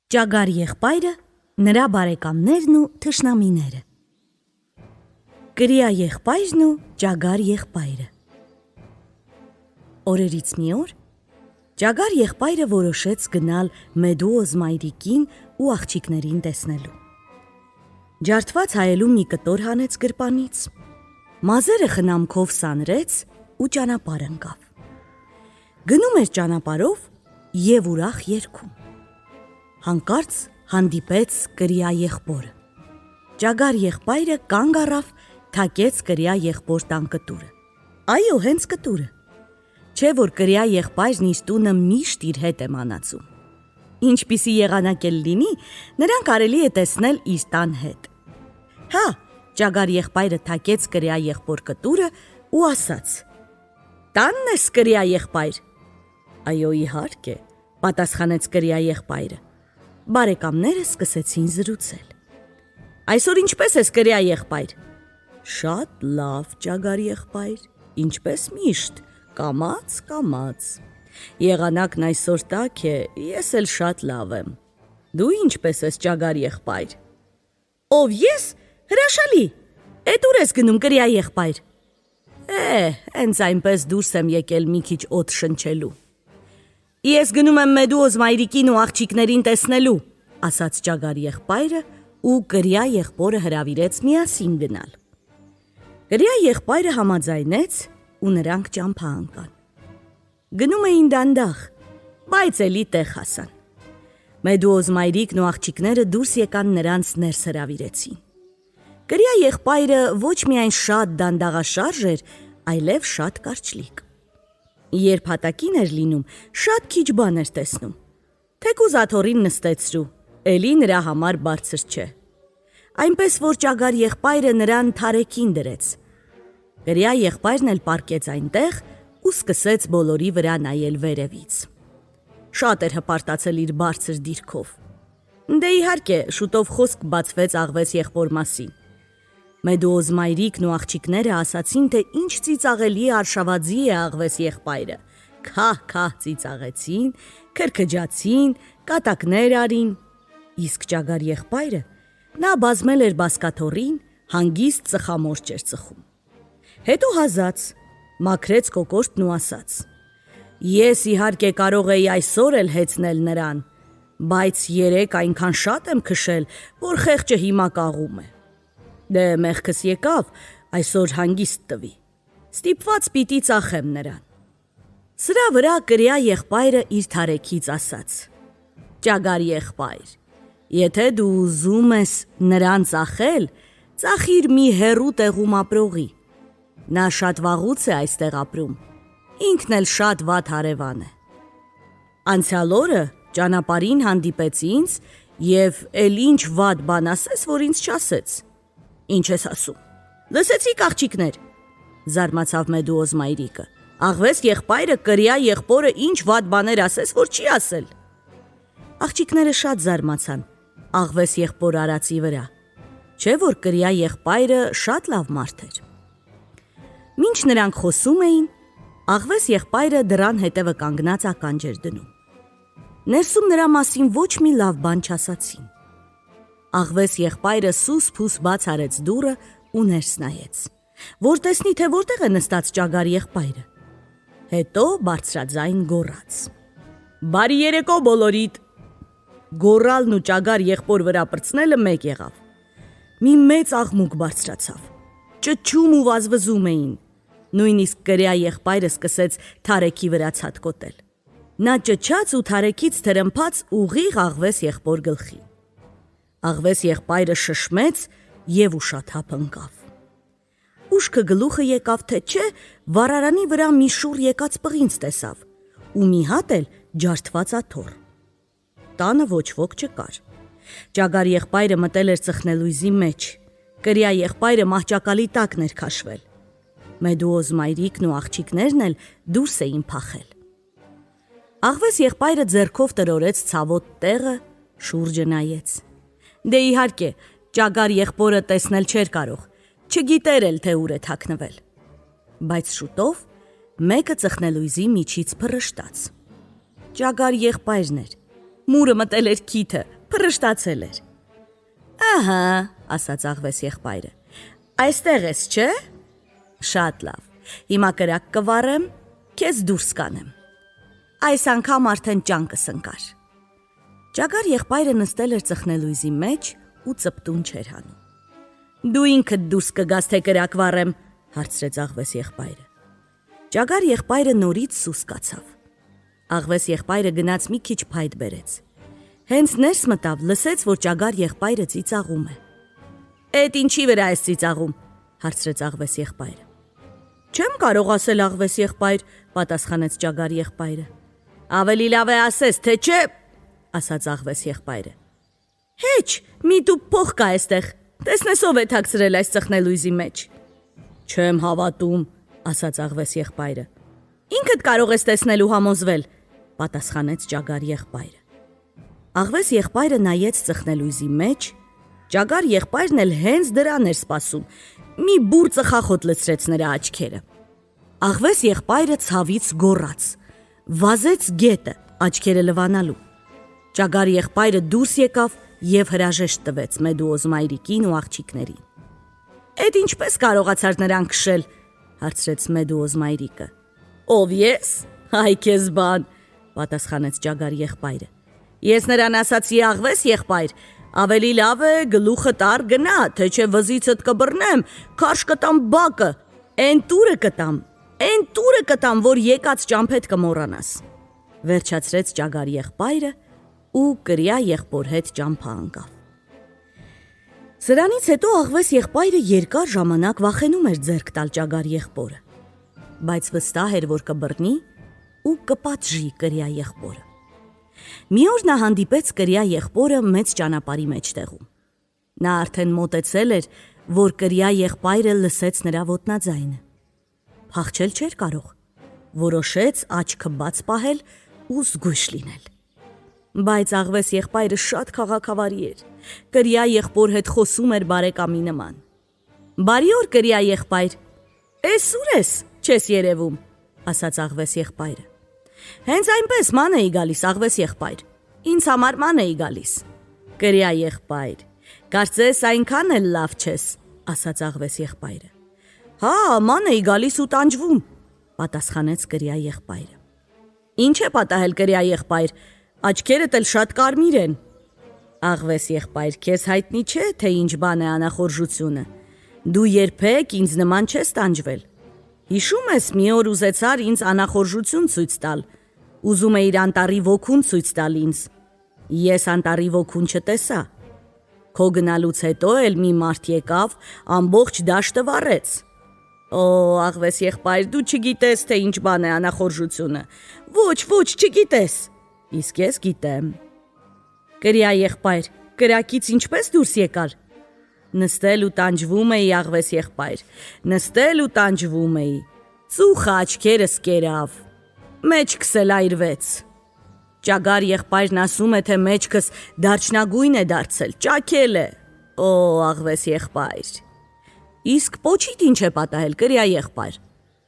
Ճագար եղբայրը, նրա բարեկամներն ու թշնամիները։ Կրիա եղբայրն ու ճագար եղբայրը։ Օրերից մի օր ճագար եղբայրը որոշեց գնալ Մեդուոզ մայրիկին ու աղջիկներին տեսնելու։ Ջարդված հայելու մի կտոր հանեց գրպանից, մազերը խնամքով սանրեց ու ճանապարհ ընկավ։ Գնում էր ճանապարհով և ուրախ երգում։ Հանկարծ հանդիպեց կրիա եղբորը։ Ճագար եղբայրը կանգ առավ, թակեց կրիա եղբոր տան կտուրը։ Այո, հենց կտուրը։ Չէ՞ որ կրիա եղբայրն իր տունը միշտ իր հետ է մանածում։ Ինչպիսի եղանակ էլ լինի, նրան կարելի է տեսնել իր տան հետ։ Հա, ճագար եղբայրը թակեց կրիա եղբոր կտուրը ու ասաց. «Տանն ես, կրիա եղբայր»։ Այո, իհարկե, պատասխանեց կրիա եղբայրը։ Բարեկամները սկսեցին զրուցել։ Այսօր ինչպե՞ս ես, կրիա եղբայր։ Շատ լավ, ճագար եղբայր, ինչպես միշտ, կամաց։ Եղանակն այսօր տաք է, ես էլ շատ լավ եմ։ Դու ինչպես ես, ճագար եղբայր։ Ով ես, հրաշալի։ Էդ ուր ես գնում, կրիա եղբայր։ Հենց այնպես դուրս եմ եկել մի քիչ օդ շնչելու։ Ես գնում եմ Մեդուոզ մայրիկին ու աղջիկներին տեսնելու, ասաց ճագար եղբայրը ու կրիա եղբորը հրավիրեց միասին գնալ։ Կրիա եղբայրը համաձայնեց ու նրանք ճամփա ընկան։ Գնում էին դանդաղ, բայց էլի տեղ հասան։ Մեդուոզ մայրիկն ու աղջիկները դուրս եկան նրանց ներս հրավիրեցին։ Կրիա եղբայրը ոչ միայն շատ դանդաղաշարժ էր, այլև շատ կարճլիկ։ Երբ հատակին էր լինում, շատ քիչ բան էր տեսնում։ Թեկուզ աթոռին նստեցրու, էլի նրա համար բարձր չէ։ Այնպես որ ճագար եղբայրը նրան թարեքին դրեց։ Կրիա եղբայրն էլ պառկեց այնտեղ ու սկսեց բոլորի վրա նայել վերևից։ Շատ էր հպարտացել իր բարձր դիրքով։ Դե իհարկե, շուտով խոսք բացվեց աղվես եղբոր մասին։ Մեդուոզ մայրիկն ու աղջիկները ասացին, թե ինչ ծիծաղելի արշավաձի է աղվես եղբայրը։ Քահ ծիծաղեցին, քրքջացին, կատակներ արին։ Իսկ ճագար եղբայրը, նա բազմել էր բազկաթոռին, հանգիստ ծխամորճ էր ծխում։ Հետո հազաց, մաքրեց կոկորդն ու ասաց. Ես իհարկե կարող էի այսօր էլ հեծնել նրան, բայց երեկ այնքան շատ եմ քշել, որ խեղճը հիմա կաղում է։ Դե մեղքս եկավ, այսօր հանգիստ տվի։ Ստիպված պիտի ծախեմ նրան։ Սրա վրա կրիա եղբայրը իր թարեքից ասաց. Ճագար եղբայր, եթե դու ուզում ես նրան ծախել, ծախիր մի հեռու տեղում ապրողի։ Նա շատ վաղուց է այստեղ ապրում, ինքն էլ շատ վատ հարևան է։ Անցյալ օրը ճանապարհին հանդիպեց ինձ և էլ ինչ վատ բան ասես, որ ինձ չասեց։ Ինչ ես ասում։ Լսեցիք, աղջիկներ, զարմացավ Մեդուոզ մայրիկը։ Աղվես եղբայրը կրիա եղբորը ինչ վատ բաներ ասես, որ չի ասել։ Աղջիկները շատ զարմացան աղվես եղբոր արածի վրա, չէ՞ որ կրիա եղբայրը շատ լավ մարդ էր։ Մինչ նրանք խոսում էին, աղվես եղբայրը դռան հետևը կանգնած ականջ էր դնում։ Ներսում նրա մասին ոչ մի լավ բան չասացին։ Աղվես եղբայրը սուս-փուս բաց արեց դուռը ու ներս նայեց, որ տեսնի, թե որտեղ է նստած ճագար եղբայրը։ Հետո բարձրաձայն գոռաց. Բարի երեկո բոլորիդ։ Գոռալն ու ճագար եղբոր վրա պրծնելը մեկ եղավ։ Մի մեծ աղմուկ բարձրացավ։ Ճչում ու վազվզում էին։ Նույնիսկ կրիա եղբայրը սկսեց թարեքի վրա ցատկոտել։ Նա ճչաց ու թարեքից թրմփաց ուղիղ աղվես եղբոր գլխի։ Աղվես եղբայրը շշմեց և ուշաթափ ընկավ։ Ուշքը գլուխը եկավ, թե չէ, վառարանի վրա մի շուռ եկած պղինձ տեսավ ու մի հատ էլ ջարդված աթոռ։ Տանը ոչ ոք չկար։ Ճագար եղբայրը մտել էր ծխնելույզի մեջ։ Կրիա եղբայրը մահճակալի տակն էր քաշվել։ Մեդուոզ մայրիկն ու աղջիկներն էլ դուրս էին փախել։ Աղվես եղբայրը ձեռքով տրորեց ցավոտ տեղը, շուրջը նայեց։ Դե իհարկե, ճագար եղբորը տեսնել չէր կարող, չգիտեր էլ, թե ուր է թաքնվել։ Բայց շուտով մեկը ծխնելույզի միջից փռշտաց։ Ճագար եղբայրն էր, մուրը մտել էր քիթը, ֆրշտացել էր։ Ահա, ասաց աղվես եղբայրը։ Այստեղ ես, չէ՞։ Շատ լավ։ Հիմա կրակ կվառեմ, քեզ դուրս կանեմ։ Այս անգամ արդեն ճանկս ընկար։ Ճագար եղբայրը նստել էր ծխնելույզի մեջ ու ծպտուն չէր հանում։ Դու ինքդ դուրս կգաս, թե կրակ վառեմ, հարցրեց աղվես եղբայրը։ Ճագար եղբայրը նորից սուս կացավ։ Աղվես եղբայրը գնաց մի քիչ փայտ բերեց։ Հենց ներս մտավ, լսեց, որ ճագար եղբայրը ծիծաղում է։ Էդ ինչի վրա ես ծիծաղում, հարցրեց աղվես եղբայրը։ Չեմ կարող ասել, աղվես եղբայր, պատասխանեց ճագար եղբայրը։ Ավելի լավ է ասես, թե չէ, ասաց աղվես եղբայրը։ Հեչ, մի դու փող կա այստեղ, տեսնես ով է թաքցրել այս ծխնելույզի մեջ։ Չեմ հավատում, ասաց աղվես եղբայրը։ Ինքդ կարող ես տեսնել ու համոզվել, պատասխանեց ճագար եղբայրը։ Աղվես եղբայրը նայեց ծխնելույզի մեջ, ճագար եղբայրն էլ հենց դրան էր սպասում։ Մի բուր ծխախոտ լցրեց նրա աչքերը։ Աղվես եղբայրը ցավից գոռաց, վազեց գետը, աչքերը լվանալու։ Ճագար եղբայրը դուրս եկավ եւ հրաժեշտ տվեց Մեդուոզ մայրիկին ու աղջիկներին։ Էդ ինչպես կարողացար նրան քշել, հարցրեց Մեդուոզ մայրիկը։ Ով ես։ Այ քեզ բան, պատասխանեց ճագար եղբայրը։ Ես նրան ասացի աղվես եղբայր, ավելի լավ է գլուխը տար գնա, թե չէ վզիցդ կբռնեմ, քարշ կտամ բակը, այն տուրը կտամ, որ եկած ճամփեդ կմոռանաս։ Վերջացրեց ճագար եղբայրը ու կրյա եղբոր հետ ճամփա ընկավ։ Սրանից հետո աղվես եղբայրը երկար ժամանակ վախենում էր ձեռք տալ ճագար եղբորը, բայց վստահ էր, որ կբռնի ու կպատժի կրյա եղբորը։ Մի օր նա հանդիպեց կրյա եղբորը մեծ ճանապարհի մեջտեղում։ Նա արդեն մոտեցել էր, որ կրյա եղբայրը լսեց նրա ոտնաձայնը։ Փախչել չէր կարող, որոշեց աչքը բաց պահել ու զգույշ լինել։ Բայց աղվես եղբայրը շատ քաղաքավարի էր, կրյա եղբոր հետ խոսում էր բարեկամի նման։ Բարի օր, կրյա եղբայր, էս ուր ես, չես երևում, ասաց աղվես եղբայրը։ Հենց այնպես ման էի գալիս, աղվես եղբայր, ինձ համար ման էի գալիս։ Կրյա եղբայր, կարծես այնքան էլ լավ չես, ասաց աղվես եղբայրը։ Հա, ման էի գալիս ու տանջվում, պատասխանեց կրյա եղբայրը։ Ինչ է պատահել, կրյա եղբայր, աչքերդ էլ շատ կարմիր են։ Աղվես եղբայր, քեզ հայտնի չէ, թե ինչ բան է անախորժությունը։ Դու երբեք ինձ նման չես տանջվել։ Հիշում ես, մի օր ուզեցար ինձ անախորժություն ցույց տալ։ Ուզում էիր անտառի ոգուն ցույց տալ ինձ։ Ես անտառի ոգուն չտեսա։ Քո գնալուց հետո էլ մի մարդ եկավ, ամբողջ դաշտը վառեց։ Օ, աղվես եղբայր, դու չգիտես, թե ինչ բան է անախորժությունը։ Ոչ, չգիտես։ Իսկ ես գիտեմ։ Կրյա եղբայր, կրակից ինչպես դուրս եկար։ Նստել ու տանջվում էի, աղվես եղբայր, նստել ու տանջվում էի, ծուխը աչքերս կերավ, մեջքս էլ այրվեց։ Ճագար եղբայրն ասում է, թե մեջքս դարչնագույն է դարձել, ճաքել է։ Օ, աղվես եղբայր։ Իսկ պոչիդ ինչ է պատահել, կրյա եղբայր։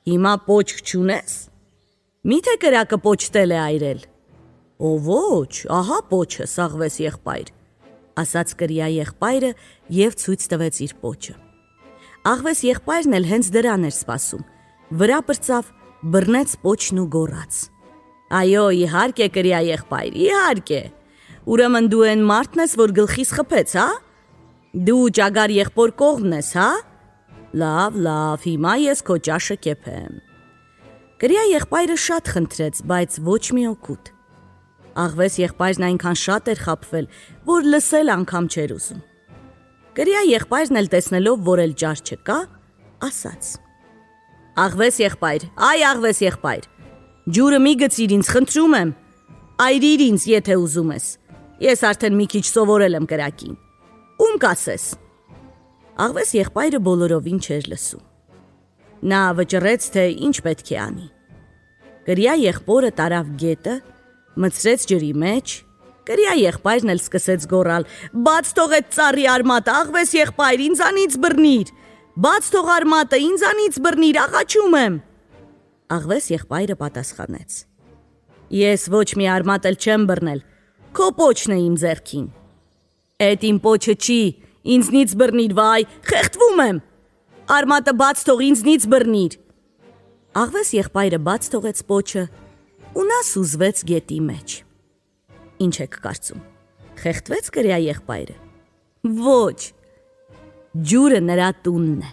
Հիմա պոչք չունես։ Միթե կրակը պոչտել է այրել։ Օ, ոչ, ահա պոչս, աղվես եղբայր, ասաց կրյա եղբայրը և ցույց տվեց իր պոչը։ Աղվես եղբայրն էլ հենց դրան էր սպասում, վրա պրծավ, բռնեց պոչն ու գոռաց. Այո, իհարկե, կրյա եղբայր, իհարկե։ Ուրեմն դու այն մարդն ես, որ գլխիս խփեց, հա։ Դու ճագար եղբոր կողմն ես, հա։ Լավ, հիմա ես քո ճաշը կեփեմ։ Կրյա եղբայրը շատ խնդրեց, բայց ոչ մի օգուտ։ Աղվես եղբայրն այնքան շատ էր խաբվել, որ լսել անգամ չէր ուզում։ Կրյա եղբայրն էլ տեսնելով, որ էլ ճար չկա, ասաց. Աղվես եղբայր, այ աղվես եղբայր, ջուրը մի գցիր ինձ, խնդրում եմ, այրիր ինձ, եթե ուզում ես, ես արդեն մի քիչ սովորել եմ կրակին, ում կասես։ Աղվես եղբայրը բոլորովին չէր լսում։ Նա վճռեց, թե ինչ պետք է անի։ Կրյա եղբորը տարավ գետը, մտցրեց ջրի մեջ, կրյա եղբայրն էլ սկսեց գոռալ. Բաց թող այդ ծառի արմատը, աղվես եղբայր, ինձանից բռնիր, բաց թող արմատը, ինձանից բռնիր, աղաչում եմ։ Աղվես եղբայրը պատասխանեց. Ես ոչ մի արմատ էլ չեմ բռնել, քո պոչն է իմ ձեռքին։ Էդ իմ պոչը չի, ինձնից բռնիր, վայ, խեղդվում եմ։ Արմատը բաց թող, ինձնից բռնիր։ Աղվես եղբայրը բաց թողեց պոչը ու նա սուզվեց գետի մեջ։ Ինչ եք կարծում, խեղդվեց կրյա եղբայրը։ Ոչ, ջուրը նրա տունն է։